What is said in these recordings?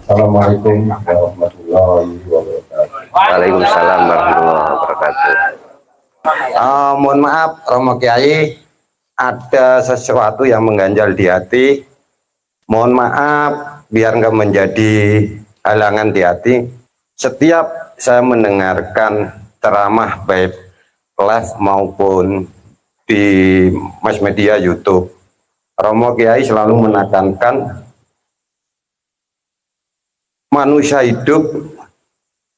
Assalamualaikum warahmatullahi wabarakatuh. Waalaikumsalam warahmatullahi wabarakatuh. Mohon maaf, Romo Kiai, ada sesuatu yang mengganjal di hati. Mohon maaf, biar nggak menjadi halangan di hati. Setiap saya mendengarkan ceramah baik live maupun di mass media YouTube, Romo Kiai selalu menekankan manusia hidup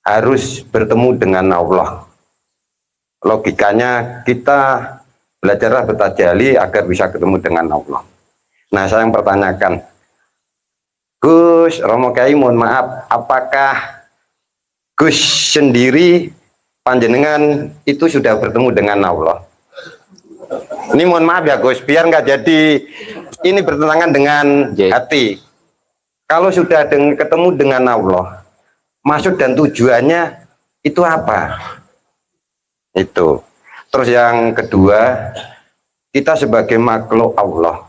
harus bertemu dengan Allah. Logikanya kita belajarlah bertajali agar bisa ketemu dengan Allah. Nah, saya yang pertanyakan, Gus, Romo Kiai mohon maaf, apakah Gus sendiri panjenengan itu sudah bertemu dengan Allah? Ini mohon maaf ya Gus, biar nggak jadi ini bertentangan dengan hati. Kalau sudah ketemu dengan Allah, maksud dan tujuannya itu apa? Itu. Terus yang kedua, kita sebagai makhluk Allah,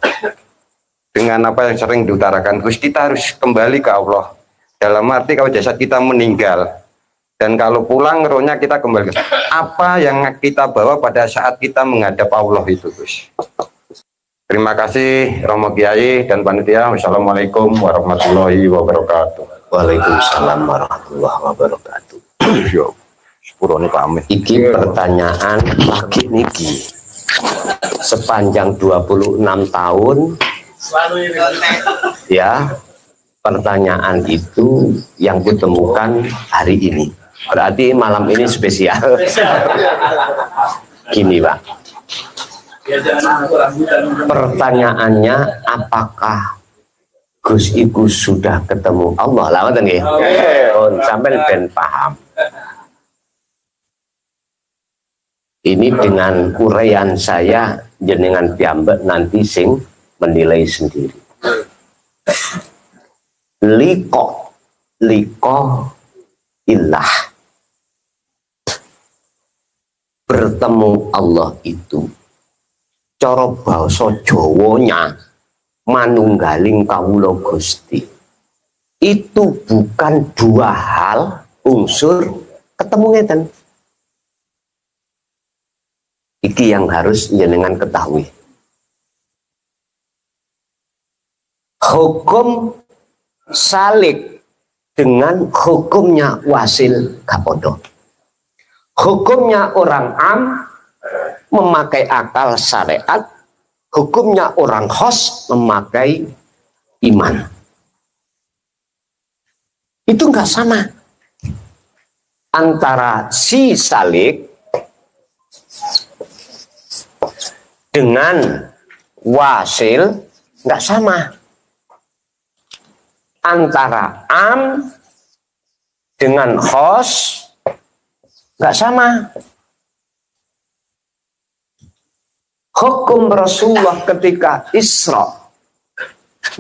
dengan apa yang sering diutarakan, Gus, kita harus kembali ke Allah. Dalam arti kalau jasad kita meninggal, dan kalau pulang rohnya kita kembali. Apa yang kita bawa pada saat kita menghadap Allah itu, Gus? Terima kasih Romo Kiai dan panitia. Wassalamualaikum warahmatullahi wabarakatuh. Waalaikumsalam warahmatullahi wabarakatuh. Sepurone pamit. Iki pertanyaan lagi niki. Sepanjang 26 tahun ya, pertanyaan itu yang kutemukan hari ini. Berarti malam ini spesial. Gini Pak, pertanyaannya, apakah Gus Iku sudah ketemu Allah? Lawan nggih. Oh, sampai ben paham. Ini dengan uraian saya, jenengan piyambak nanti sing menilai sendiri. Liko ilah, bertemu Allah itu cara basa Jawanya manunggaling kawula Gusti. Itu bukan dua hal unsur ketemu ngeten. Iki yang harus jenengan ketahui. Hukum salik dengan hukumnya wasil kapodo. Hukumnya orang am memakai akal syariat, hukumnya orang khos memakai iman. Itu enggak sama. Antara si salik dengan wasil enggak sama. Antara am dengan khos enggak sama. Hukum Rasulullah ketika Isra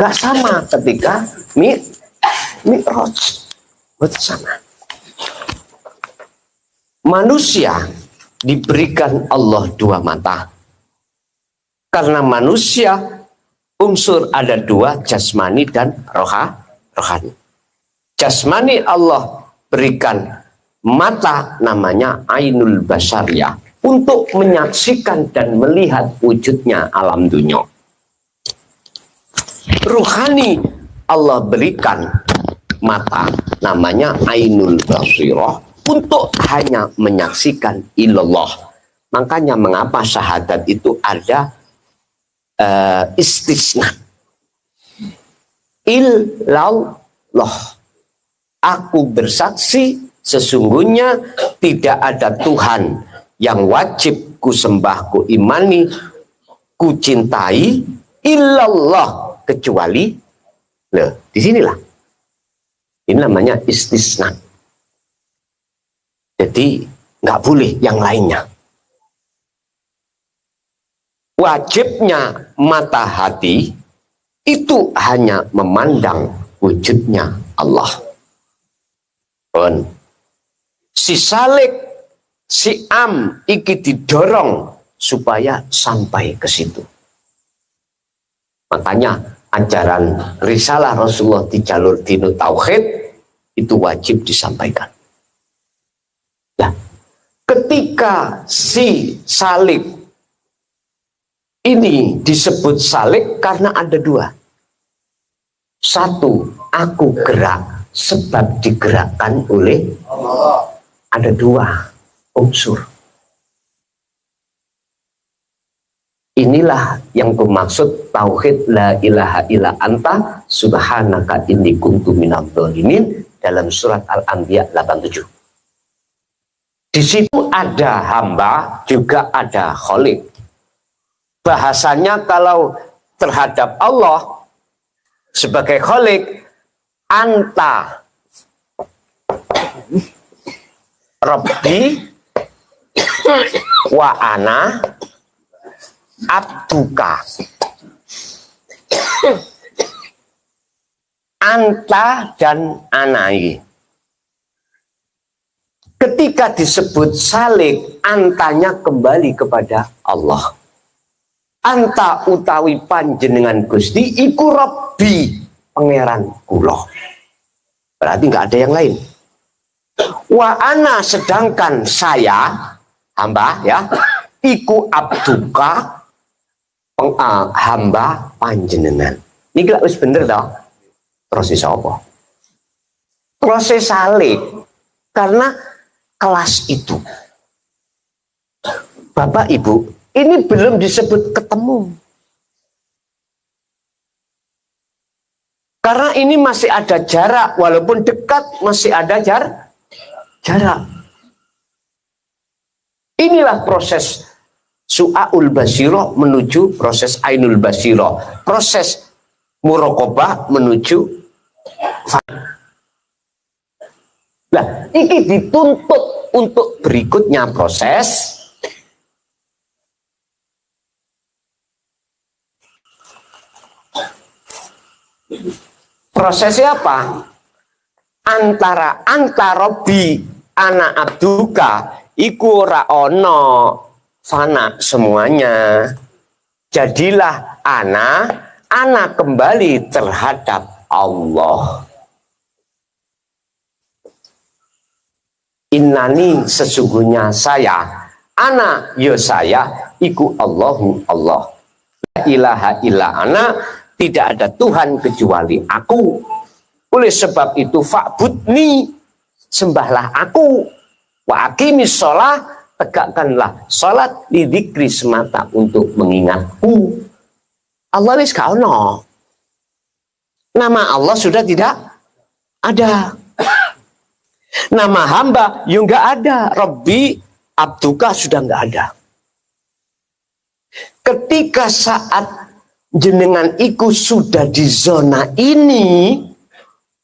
nggak sama ketika Mi'raj, betul sama. Manusia diberikan Allah dua mata karena manusia unsur ada dua, jasmani dan rohani. Jasmani Allah berikan mata namanya ainul basariyah untuk menyaksikan dan melihat wujudnya alam dunia. Ruhani Allah berikan mata namanya ainul basirah untuk hanya menyaksikan ilallah. Makanya mengapa syahadat itu ada istisna. Illallah. Aku bersaksi sesungguhnya tidak ada Tuhan yang wajib ku sembah, ku imani, ku cintai illallah kecuali disinilah. Ini namanya istisna. Jadi nggak boleh yang lainnya. Wajibnya mata hati itu hanya memandang wujudnya Allah. Si salik, si am iki didorong supaya sampai ke situ. Makanya ajaran risalah Rasulullah di jalur dinut tauhid itu wajib disampaikan. Nah, ketika si salib ini disebut salib karena ada dua. Satu, aku gerak sebab digerakkan oleh Allah. Ada dua unsur. Inilah yang bermaksud tauhid la ilaha illa anta subhanaka inni kuntu minadz dzalimin dalam surat Al-Anbiya 87. Di situ ada hamba, juga ada khalik. Bahasanya kalau terhadap Allah sebagai khalik, anta Rabbi wa ana abduka. Anta dan anai. Ketika disebut salik, antanya kembali kepada Allah. Anta utawi panjenengan Gusti iku Rabbi, pangeran kula. Berarti nggak ada yang lain. Wa ana, sedangkan saya hamba ya, iku abduka, hamba panjenengan. Ini gak wis bener toh? Proses apa? Proses salik. Karena kelas itu, Bapak Ibu, ini belum disebut ketemu. Karena ini masih ada jarak, walaupun dekat masih ada jarak. Inilah proses su'aul basirah menuju proses ainul basirah. Proses muraqabah menuju nah, ini dituntut untuk berikutnya proses prosesnya apa? Antara Rabbi ana abduka iku ora ono fana semuanya. Jadilah ana kembali terhadap Allah. Innani, sesungguhnya saya, ana yo saya, iku Allahu Allah. La ilaha illa ana, tidak ada Tuhan kecuali aku. Oleh sebab itu fa'budni, sembahlah aku. Wa aqimis sholah, tegakkanlah sholat lidzikri, semata untuk mengingatku. Allah wis gak ono. Nama Allah sudah tidak ada. Nama hamba yang nggak ada. Rabbi abduka sudah nggak ada. Ketika saat jenengan iku sudah di zona ini,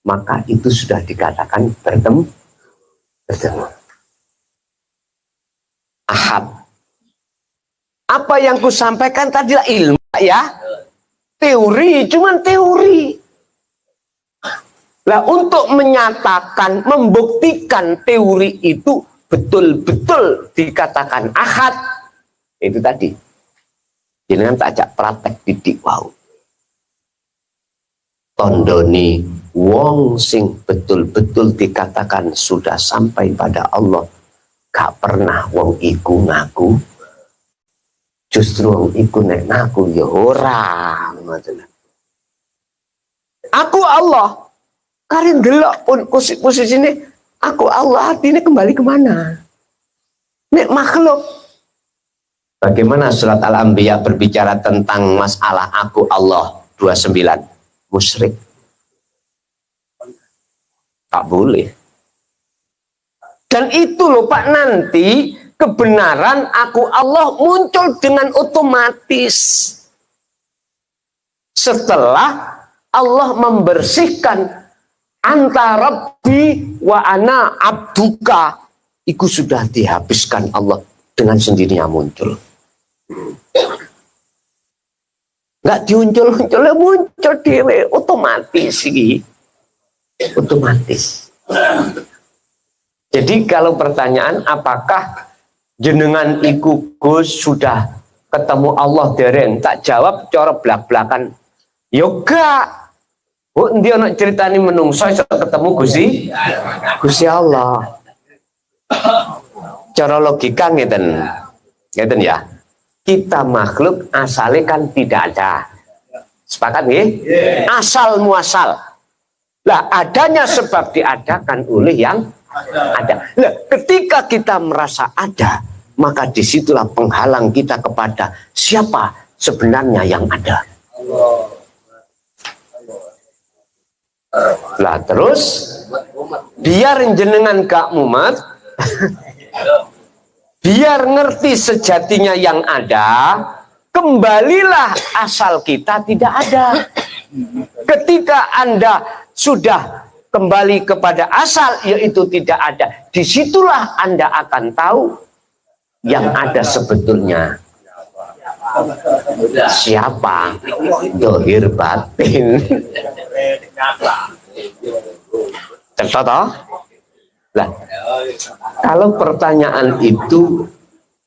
maka itu sudah dikatakan bertemu. Ahad. Apa yang ku sampaikan tadi ilmu ya, teori, cuman teori. Nah, untuk menyatakan, membuktikan teori itu betul-betul dikatakan ahad, itu tadi. Jangan tak ajak praktek didik wau. Tondoni wong sing betul-betul dikatakan sudah sampai pada Allah, gak pernah wong iku ngaku. Justru wong iku nek ngaku ya ora. Aku Allah. Karin delok pun posisi ini, aku Allah, hati ini kembali kemana? Nek makhluk. Bagaimana surat Al-Anbiya berbicara tentang masalah aku Allah 29? Musyrik. Tak boleh. Dan itu loh Pak, nanti kebenaran aku Allah muncul dengan otomatis. Setelah Allah membersihkan antara Rabbi wa ana abduka, itu sudah dihabiskan Allah dengan sendirinya muncul. Nggak diuncul-unculnya, muncul dewe otomatis ini. Otomatis. Jadi kalau pertanyaan apakah jenengan iku Gus sudah ketemu Allah dereng, tak jawab cara belak-belakan. Yoga. Oh, dia nak ceritani menungso iso ketemu Gusti Allah. Cara logika ngeten. Ngeten ya. Kita makhluk asalnya kan tidak ada. Sepakat nggih? Asal muasal. Lah adanya sebab diadakan oleh yang ada. Lah ketika kita merasa ada, maka disitulah penghalang kita kepada siapa sebenarnya yang ada. Lah terus biar jenengan gak mumet, biar ngerti sejatinya yang ada, kembalilah asal kita tidak ada. Ketika Anda sudah kembali kepada asal, yaitu tidak ada, disitulah Anda akan tahu yang ada sebetulnya siapa, dohir batin. Cepat toh? Lah, kalau pertanyaan itu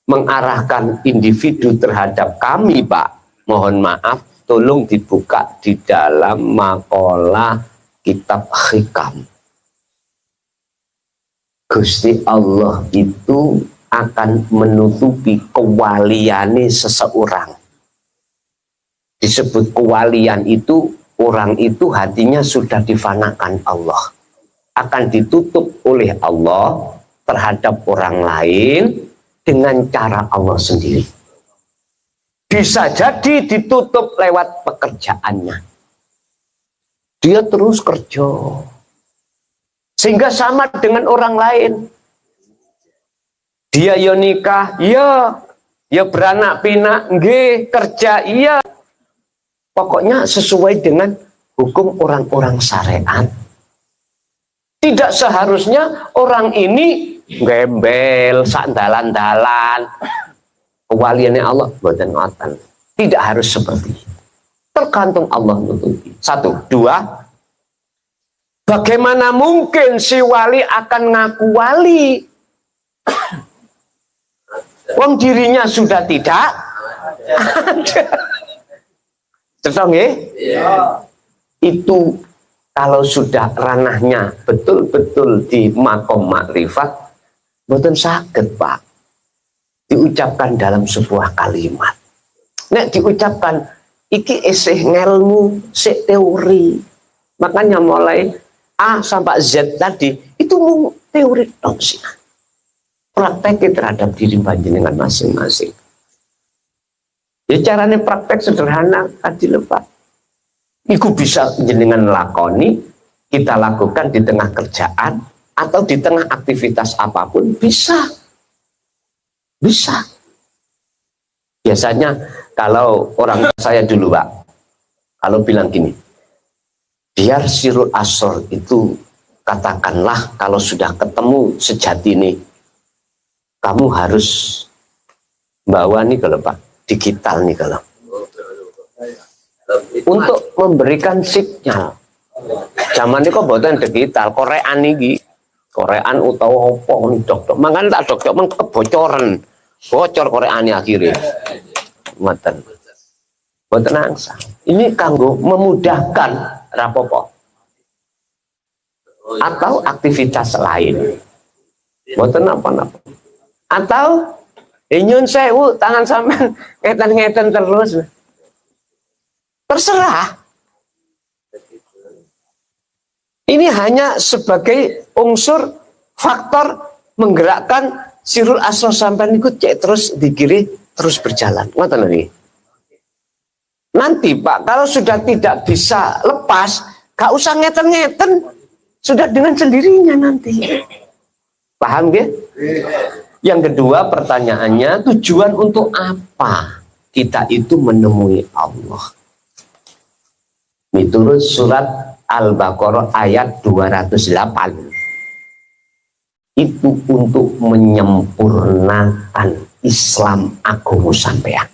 mengarahkan individu terhadap kami, Pak, mohon maaf, tolong dibuka di dalam makalah kitab Hikam. Gusti Allah itu akan menutupi kewaliane seseorang. Disebut kewalian itu, orang itu hatinya sudah difanakan Allah. Akan ditutup oleh Allah terhadap orang lain dengan cara Allah sendiri. Bisa jadi ditutup lewat pekerjaannya. Dia terus kerja. Sehingga sama dengan orang lain. Dia ya nikah, ya beranak pinak, nggih, kerja, iya. Pokoknya sesuai dengan hukum orang-orang syariat. Tidak seharusnya orang ini gembel, sak dalan-dalan. Kewaliannya Allah boten ngoten. Tidak harus seperti itu. Tergantung Allah nutupi. Satu, dua. Bagaimana mungkin si wali akan ngaku wali? Wong dirinya sudah tidak ada. Terus itu kalau sudah ranahnya betul-betul di makom makrifat, boten saged, Pak, diucapkan dalam sebuah kalimat. Nek diucapkan iki esih ngelmu, sik teori. Makanya mulai A sampai Z tadi itu mau teori dong sih. Praktek terhadap diri panjenengan masing-masing. Ya caranya praktek sederhana tadi lepas. Iku bisa jenengan lakoni, kita lakukan di tengah kerjaan atau di tengah aktivitas apapun bisa. Bisa. Biasanya kalau orang saya dulu, Pak, kalau bilang gini, biar sirul asor itu katakanlah kalau sudah ketemu sejati ini, kamu harus bawa nih kalau Pak, digital nih kalau. Untuk memberikan sinyal. Zaman ini kok buatan digital, Korean ini, Korean utawa opo nih dok. Makanya tak dok kebocoran, bocor Korean akhirnya. Mboten. Mboten angsa. Ini kanggo memudahkan rapopo. Atau aktivitas lain. Mboten apa-apa. Atau nyun sewu tangan sampean ngeten-ngeten terus. Terserah. Ini hanya sebagai unsur faktor menggerakkan sirul asro sampean ikut cek terus di kiri terus berjalan. Ngoten nggih. Nanti Pak, kalau sudah tidak bisa lepas, gak usah ngeten-ngeten. Sudah dengan sendirinya nanti. Paham ya? Yang kedua pertanyaannya, tujuan untuk apa kita itu menemui Allah? Menurut surat Al-Baqarah ayat 208. Itu untuk menyempurnakan Islam agama sampean.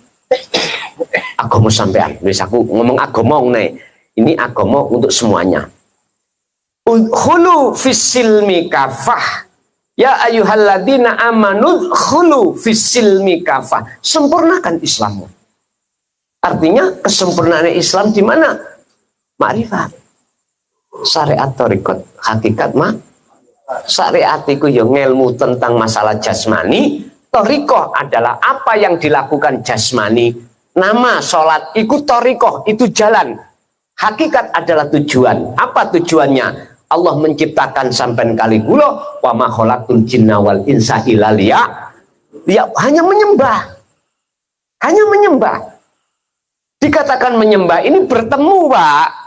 Agama sampean. Wis aku ngomong agama nih. Ini agama untuk semuanya. Udkhulu fis-silmi kafah. Ya ayyuhalladzina amanu udkhulu fis-silmi kafah. Sempurnakan Islammu. Artinya kesempurnaan Islam di mana? makrifat. Syariat torikot hakikat syariat itu yang ilmu tentang masalah jasmani. Torikoh adalah apa yang dilakukan jasmani. Nama sholat ikut torikoh, itu jalan. Hakikat adalah tujuan. Apa tujuannya? Allah menciptakan sampai kali gulo wa ma khalaqtul jinna wal insa illa dia hanya menyembah. Hanya menyembah. Dikatakan menyembah ini bertemu, Pak.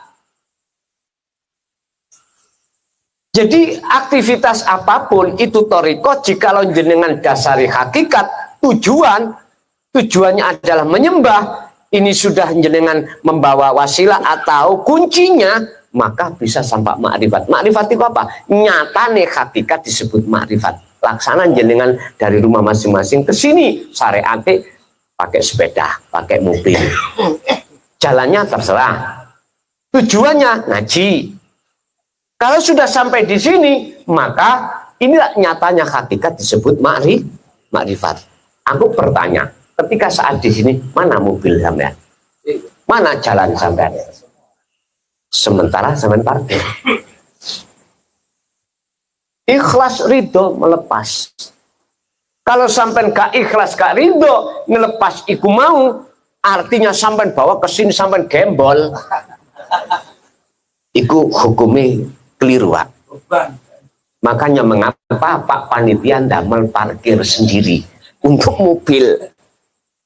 Jadi aktivitas apapun itu toriko, jikalau jenengan dasari hakikat tujuannya adalah menyembah, ini sudah jenengan membawa wasilah atau kuncinya, maka bisa sampai makrifat. Makrifat itu apa? Nyatane hakikat disebut makrifat. Laksana jenengan dari rumah masing-masing ke sini, syariate pakai sepeda, pakai mobil. Jalannya terserah. Tujuannya ngaji. Kalau sudah sampai di sini, maka inilah nyatanya hakikat disebut makrifat. Aku bertanya, ketika saat di sini, mana mobil sampean? Mana jalan sampean? Sementara sampean parkir. Ikhlas ridho melepas. Kalau sampean gak ikhlas gak ridho melepas iku mau, artinya sampean bawa ke sini sampean gembol. Iku hukumnya keliru, Pak. Makanya mengapa Pak Panitia ndamel parkir sendiri untuk mobil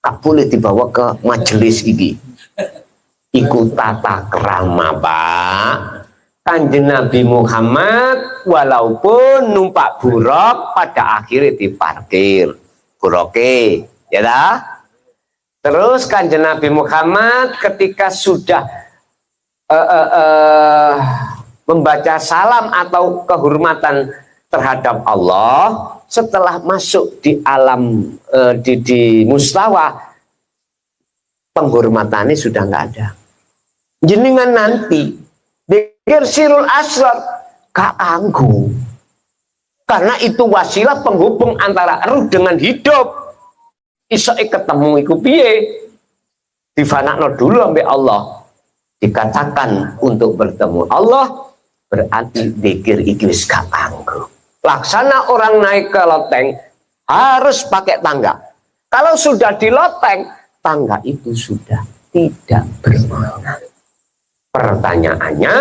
gak boleh dibawa ke majelis ini. Iku tata kerama, Pak. Kanjeng Nabi Muhammad walaupun numpak buruk pada akhirnya diparkir buroke, ya dah. Terus Kanjeng Nabi Muhammad ketika sudah membaca salam atau kehormatan terhadap Allah, setelah masuk di alam di mustawa, penghormatannya sudah nggak ada. Jenengan nanti dikir sirul asrar gak anggu, karena itu wasilah penghubung antara ruh dengan hidup. Iso ketemu iku piye? Difanakno dulu sampai Allah. Dikatakan untuk bertemu Allah berarti dikir iki wis gak anggu. Laksana orang naik ke loteng harus pakai tangga. Kalau sudah di loteng, tangga itu sudah tidak bermakna. Pertanyaannya,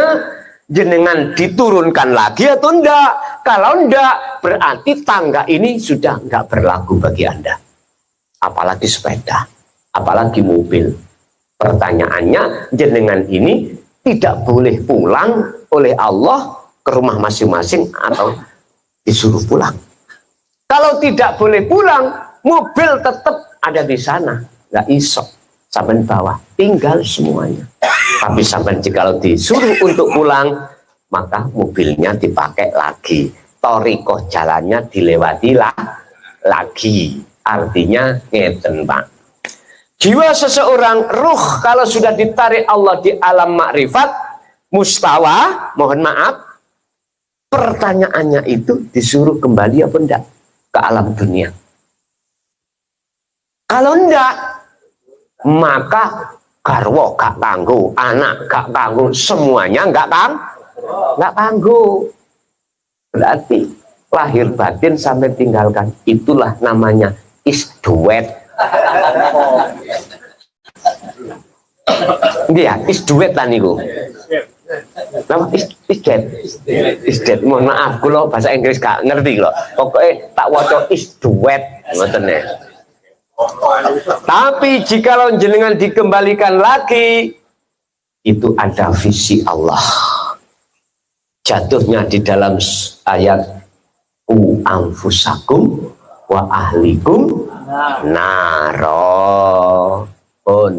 jenengan diturunkan lagi atau enggak? Kalau enggak, berarti tangga ini sudah enggak berlaku bagi Anda. Apalagi sepeda, apalagi mobil. Pertanyaannya, jenengan ini tidak boleh pulang oleh Allah ke rumah masing-masing atau disuruh pulang. Kalau tidak boleh pulang, mobil tetap ada di sana, nggak iso sampai bawah, tinggal semuanya. Tapi sampai jikalau disuruh untuk pulang, maka mobilnya dipakai lagi, torikoh jalannya dilewati lagi. Artinya ngeten, Pak. Jiwa seseorang, ruh kalau sudah ditarik Allah di alam makrifat mustawa, mohon maaf, pertanyaannya itu disuruh kembali apa enggak ke alam dunia. Kalau enggak, maka garwo gak kanggo, anak gak kanggo, semuanya enggak kanggo. Berarti lahir batin sampai tinggalkan, itulah namanya isduet. Iya, isduet lah niku. Nama isdet. Mohon maaf, kalau bahasa Inggris gak ngerti loh. Pokoknya tak waca isduet, ngoten ya. Tapi jikalau jenengan dikembalikan lagi, itu ada visi Allah. Jatuhnya di dalam ayat u anfusakum wa ahlikum naro pun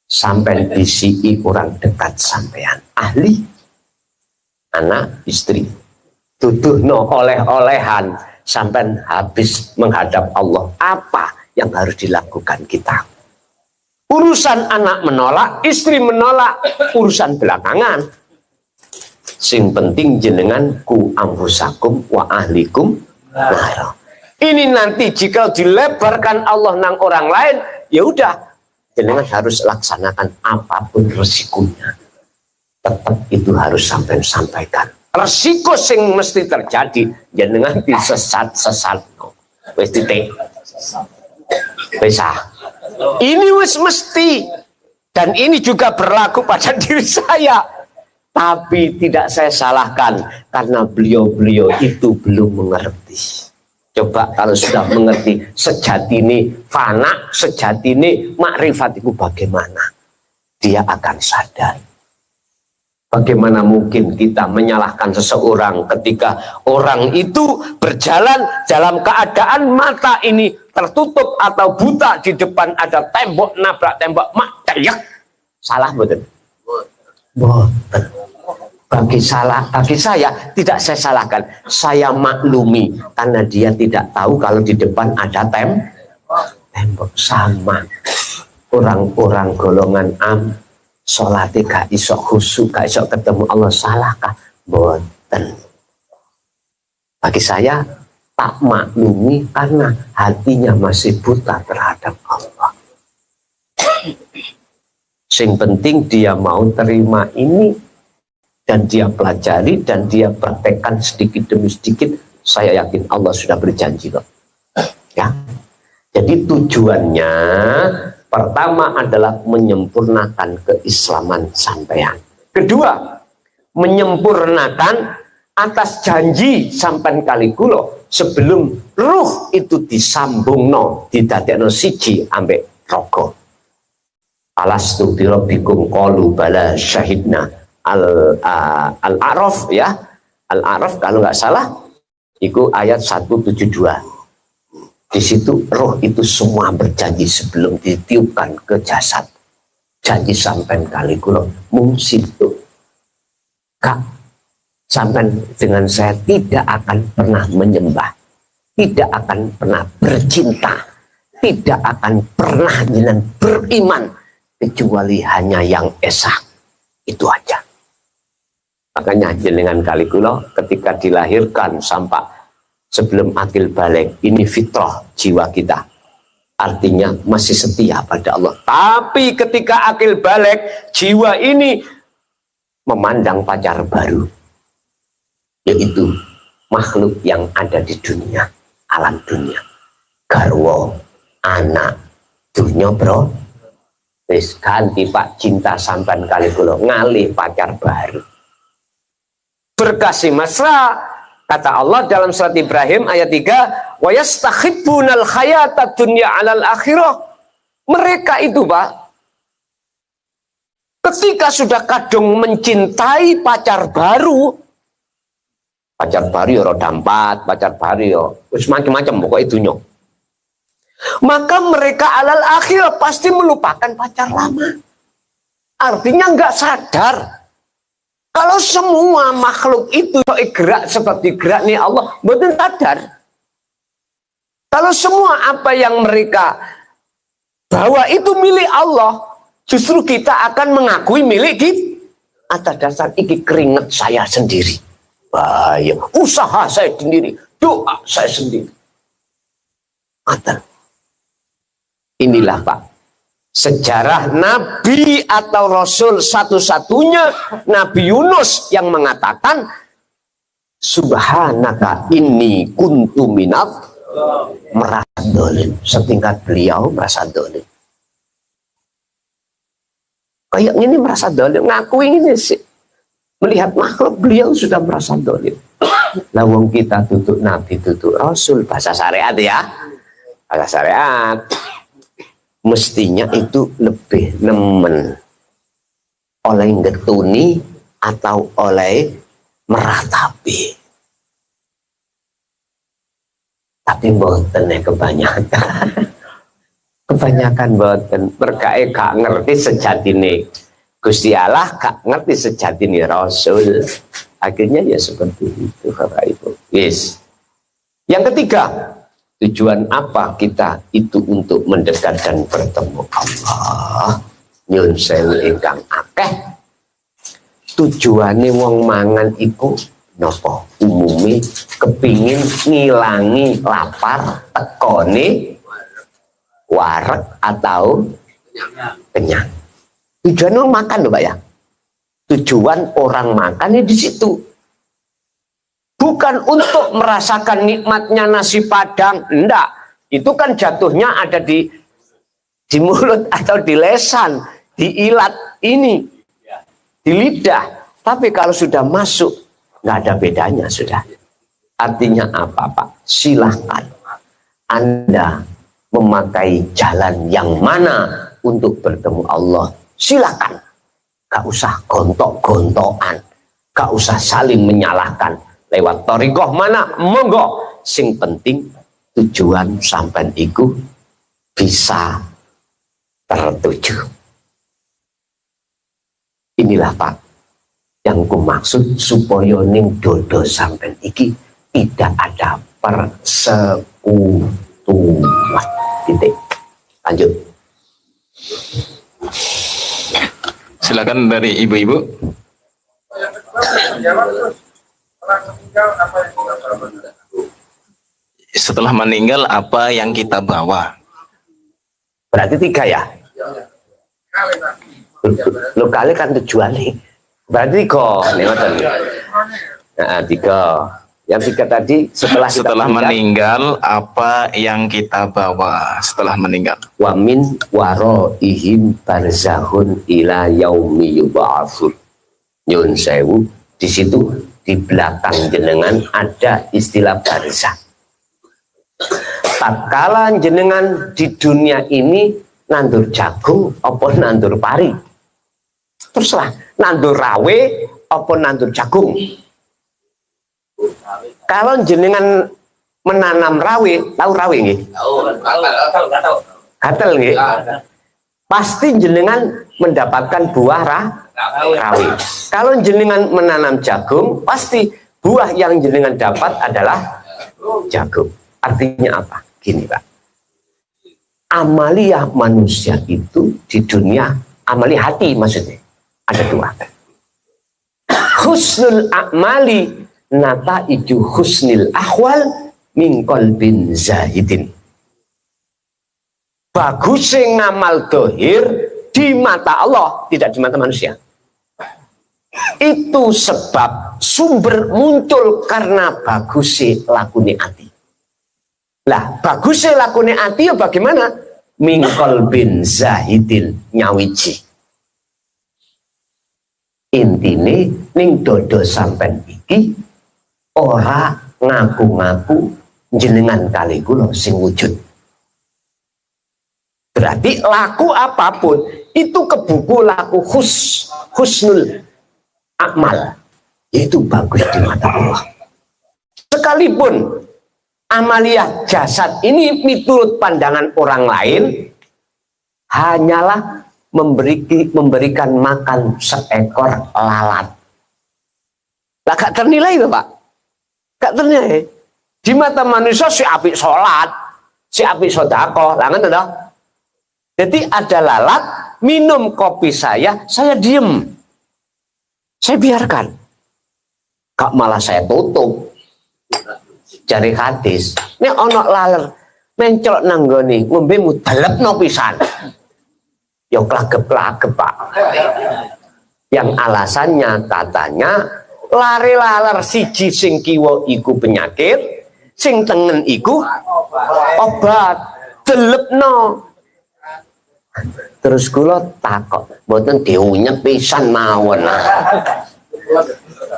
sampai visi kurang dekat sampean ahli anak istri tuduhno oleh-olehan sampai habis menghadap Allah. Apa yang harus dilakukan kita? Urusan anak menolak, istri menolak, urusan belakangan. Sing penting jenengan ku amfusakum wa ahlikum naro. Ini nanti jika dilebarkan Allah nang orang lain, ya udah jenengan harus laksanakan apapun resikonya. tetap itu harus sampai sampaikan. Resiko sing mesti terjadi jenengan disesat-sesat. Wis titik. Bisa. Ini wis mesti, dan ini juga berlaku pada diri saya. Tapi tidak saya salahkan karena beliau-beliau itu belum mengerti. Coba kalau sudah mengerti sejati ini fana, sejati ini makrifat itu bagaimana? Dia akan sadar. Bagaimana mungkin kita menyalahkan seseorang ketika orang itu berjalan dalam keadaan mata ini tertutup atau buta, di depan ada tembok, nabrak tembok, mak teriak. Salah betul? Betul. Bagi saya tidak saya salahkan, saya maklumi karena dia tidak tahu kalau di depan ada tembok. Sama orang-orang golongan sholatnya gak iso khusyuk, gak iso ketemu Allah, salahkah? Boten. Bagi saya tak maklumi karena hatinya masih buta terhadap Allah. Sing penting dia mau terima ini dan dia pelajari dan dia praktekkan sedikit demi sedikit. Saya yakin Allah sudah berjanji kok. Ya. Jadi tujuannya pertama adalah menyempurnakan keislaman sampean. Kedua, menyempurnakan atas janji sampean kali kula sebelum ruh itu disambungno, didadekno siji ambek raga. Alastu bi rabbikum qalu bala syahidna. Al-A'raf ya. Al-A'raf kalau nggak salah itu ayat 172. Di situ roh itu semua berjanji sebelum ditiupkan ke jasad. Janji sampai kali kula mung situ. Kak, sampai dengan saya tidak akan pernah menyembah, tidak akan pernah bercinta, tidak akan pernah jenengan beriman kecuali hanya yang esa. Itu aja. Makanya jenengan kali kula ketika dilahirkan sampai sebelum akil balik, ini fitrah jiwa kita. Artinya masih setia pada Allah. Tapi ketika akil balik, jiwa ini memandang pacar baru. Yaitu makhluk yang ada di dunia, alam dunia. Garwo, anak, dunia bro. Wis ganti pak cinta sampan kali kula ngalih pacar baru. Berkasih mesra, kata Allah dalam surat Ibrahim ayat 3, wa yastahibbunal hayatad dunya 'alal akhirah. Mereka itu Pak, ketika sudah kadung mencintai pacar baru ya roda 4, pacar baru ya wis macam-macam pokoknya itunya. Maka mereka 'alal akhirah pasti melupakan pacar lama. Artinya nggak sadar. Kalau semua makhluk itu gerak seperti gerak nih Allah, betul sadar. Kalau semua apa yang mereka bawa itu milik Allah, justru kita akan mengakui milik kita. Atas dasar iki keringat saya sendiri, bahaya, usaha saya sendiri, doa saya sendiri. Atas. Inilah Pak. Sejarah Nabi atau Rasul satu-satunya Nabi Yunus yang mengatakan Subhanaka inni kuntu minat merasa dolim. Setingkat beliau merasa dolim. Kayak ini merasa dolim, ngaku ini sih. Melihat makhluk beliau sudah merasa dolim. Lawang kita tutup Nabi, tutup Rasul, bahasa syariat ya. Bahasa syariat. Mestinya itu lebih nemen oleh getuni atau oleh meratapi. Tapi mboten kebanyakan. Kebanyakan mboten. Mereka gak ngerti sejatine Gusti Allah, gak ngerti sejatine Rasul. Akhirnya ya seperti itu Bapak Ibu. Yes. Yang ketiga, tujuan apa kita itu untuk mendekat dan bertemu Allah. Nyun sewu ingkang akeh. Tujuane wong mangan iku napa? Umumnya kepingin ngilangi lapar, tekone wareg atau kenyang. Tujuan wong makan lho Pak ya. Tujuan orang makannya di situ. Bukan untuk merasakan nikmatnya nasi padang, enggak. Itu kan jatuhnya ada di mulut atau di lesan, di ilat ini, di lidah. Tapi kalau sudah masuk, nggak ada bedanya sudah. Artinya apa, Pak? Silahkan Anda memakai jalan yang mana untuk bertemu Allah. Silahkan. Gak usah gontok-gontokan. Gak usah saling menyalahkan. Lewat thariqah mana? Monggo. Sing penting tujuan sampai iku bisa tertuju. Inilah Pak yang ku maksud supaya ning dodo sampai iki tidak ada persekutuan. Titik. Lanjut. Silakan dari ibu-ibu. Setelah meninggal apa yang kita bawa? Berarti 3 ya? Lo kali kan tujuannya. Berarti 3. Nah, 3. Yang 3 tadi setelah meninggal apa yang kita bawa setelah meninggal? Wa min waraihim barzahun ila yaumi yub'atsun. Nyun sewu, di situ di belakang jenengan ada istilah barzah. Tatkala jenengan di dunia ini nandur jagung apa nandur pari? Teruslah nandur rawe apa nandur jagung? Kalau jenengan menanam rawe, tahu rawe nggih? Tahu. Gatel nggih? Pasti jenengan mendapatkan buah rawe. Kalau jenengan menanam jagung, pasti buah yang jenengan dapat adalah jagung. Artinya apa? Gini Pak. Amalia manusia itu di dunia, amalia hati maksudnya, ada 2. Husnul a'mali nata itu husnil ahwal min qalbin zahidin. Bagusnya ngamal dohir di mata Allah, tidak di mata manusia. Itu sebab sumber muncul karena bagusnya lakune ati. Lah bagusnya lakune ati ya bagaimana? Min qalbin zahidin nyawiji. Intine ning dodo sampean iki ora ngaku-ngaku jenengan kali kula sing wujud. Berarti laku apapun itu ke buku laku husnul amal, yaitu bagus di mata Allah. Sekalipun amaliyah jasad ini menurut pandangan orang lain hanyalah memberikan makan seekor lalat. Lah gak ternilai loh Pak. Gak ternilai. Di mata manusia si apik sholat, si apik sedekah, lah ngoten toh. Jadi ada lalat minum kopi saya diem. Saya biarkan. Gak malah saya tutup. Jari hadis. Ini ono laler mencolok nanggoni ngombe mudalepno pisan. Ya klagep-klagep Pak. Yang alasannya katanya lari laler siji sing kiwa iku penyakit, sing tengen iku obat. Delepno. Terus kula takok, mboten diunyek pisan mawon.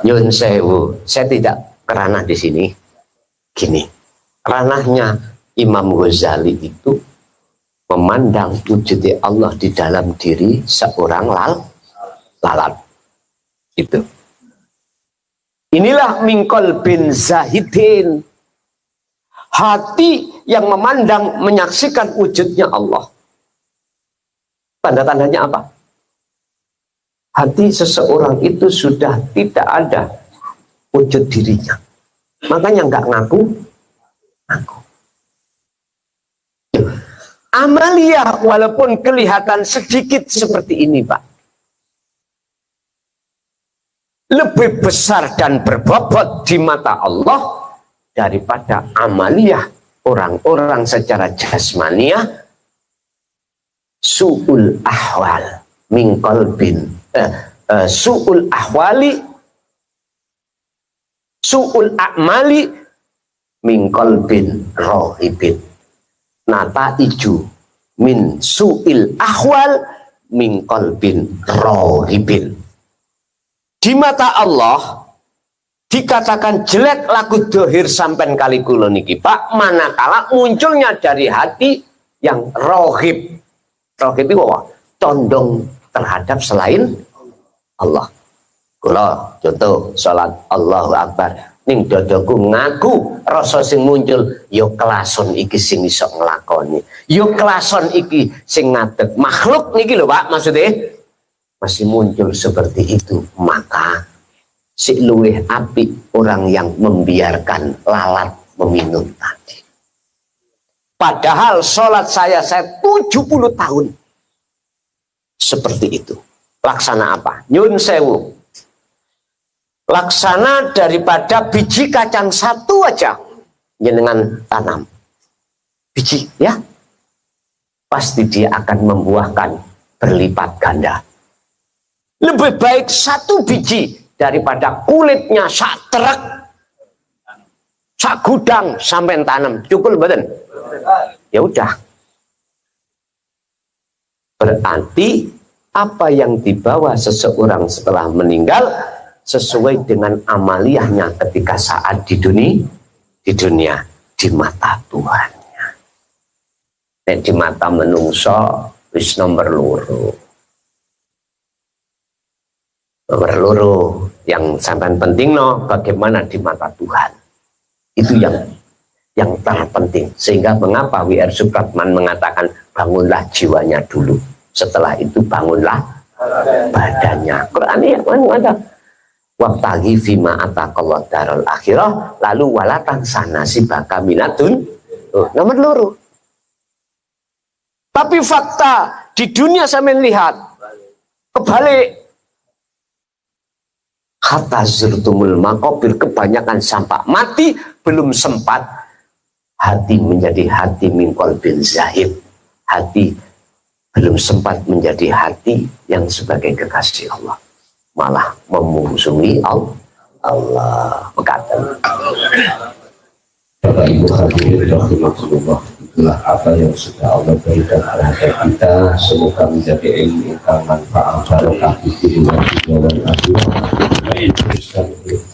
Nyun sewu, saya tidak kerana di sini. Gini, ranahnya Imam Ghazali itu memandang wujudnya Allah di dalam diri seorang lalat. Itu. Inilah mingkol bin zahidin. Hati yang memandang, menyaksikan wujudnya Allah. Tanda-tandanya apa? Hati seseorang itu sudah tidak ada wujud dirinya. Makanya nggak ngaku. Amalia walaupun kelihatan sedikit seperti ini Pak, lebih besar dan berbobot di mata Allah daripada amalia orang-orang secara jasmaniah su'ul ahwal min qalbin su'ul ahwali, su'ul a'mali min qalbin rohibin. Nata iju min su'il ahwal min qalbin rohibin. Di mata Allah dikatakan jelek laku dohir sampai kali kula niki Pak, manakala munculnya dari hati yang rohib. Rohib itu apa? Condong terhadap selain Allah. Kula contoh salat Allahu Akbar ning dodoku ngaku rasa sing muncul yo kelason iki sing iso nglakoni, yo kelason iki sing ngadeg makhluk niki lho Pak, maksudnya masih muncul seperti itu, maka si luwih apik orang yang membiarkan lalat meminum tadi. Padahal sholat saya 70 tahun seperti itu. Laksana apa? Nyun sewu. Laksana daripada biji kacang satu aja jenengan tanam. Biji ya. Pasti dia akan membuahkan berlipat ganda. Lebih baik satu biji daripada kulitnya sak truk, sak gudang sampai tanam. Cukup badan. Ya udah. Berarti apa yang dibawa seseorang setelah meninggal sesuai dengan amaliyahnya ketika saat di dunia di mata Tuhannya. Dan di mata menungso wis nomor loro. Nomor loro yang sampai penting no, bagaimana di mata Tuhan. Itu yang terpenting. Sehingga mengapa W.R. Supratman mengatakan bangunlah jiwanya dulu. Setelah itu bangunlah badannya. Quran ya mengatakan wabtaghi fima ataqallah darul akhirah lalu walatan sana sibaka minatun. Nomor loro. Tapi fakta di dunia saya melihat kebalik. Hatta zurtumul makobir, kebanyakan sampai mati belum sempat hati menjadi hati min qalbin zahid. Hati belum sempat menjadi hati yang sebagai kekasih Allah, malah memusuhi Allah. Berkata Bapak Ibu hadirin rahimakumullah, itulah apa yang sudah Allah berikan terhadap kita. Semoga menjadi ilmu yang manfaat barokah di dunia dan akhirat. Teruskan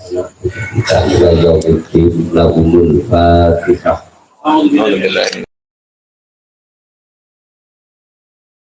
anak kita ila yaumil qiyamah. Lahumul Fatihah.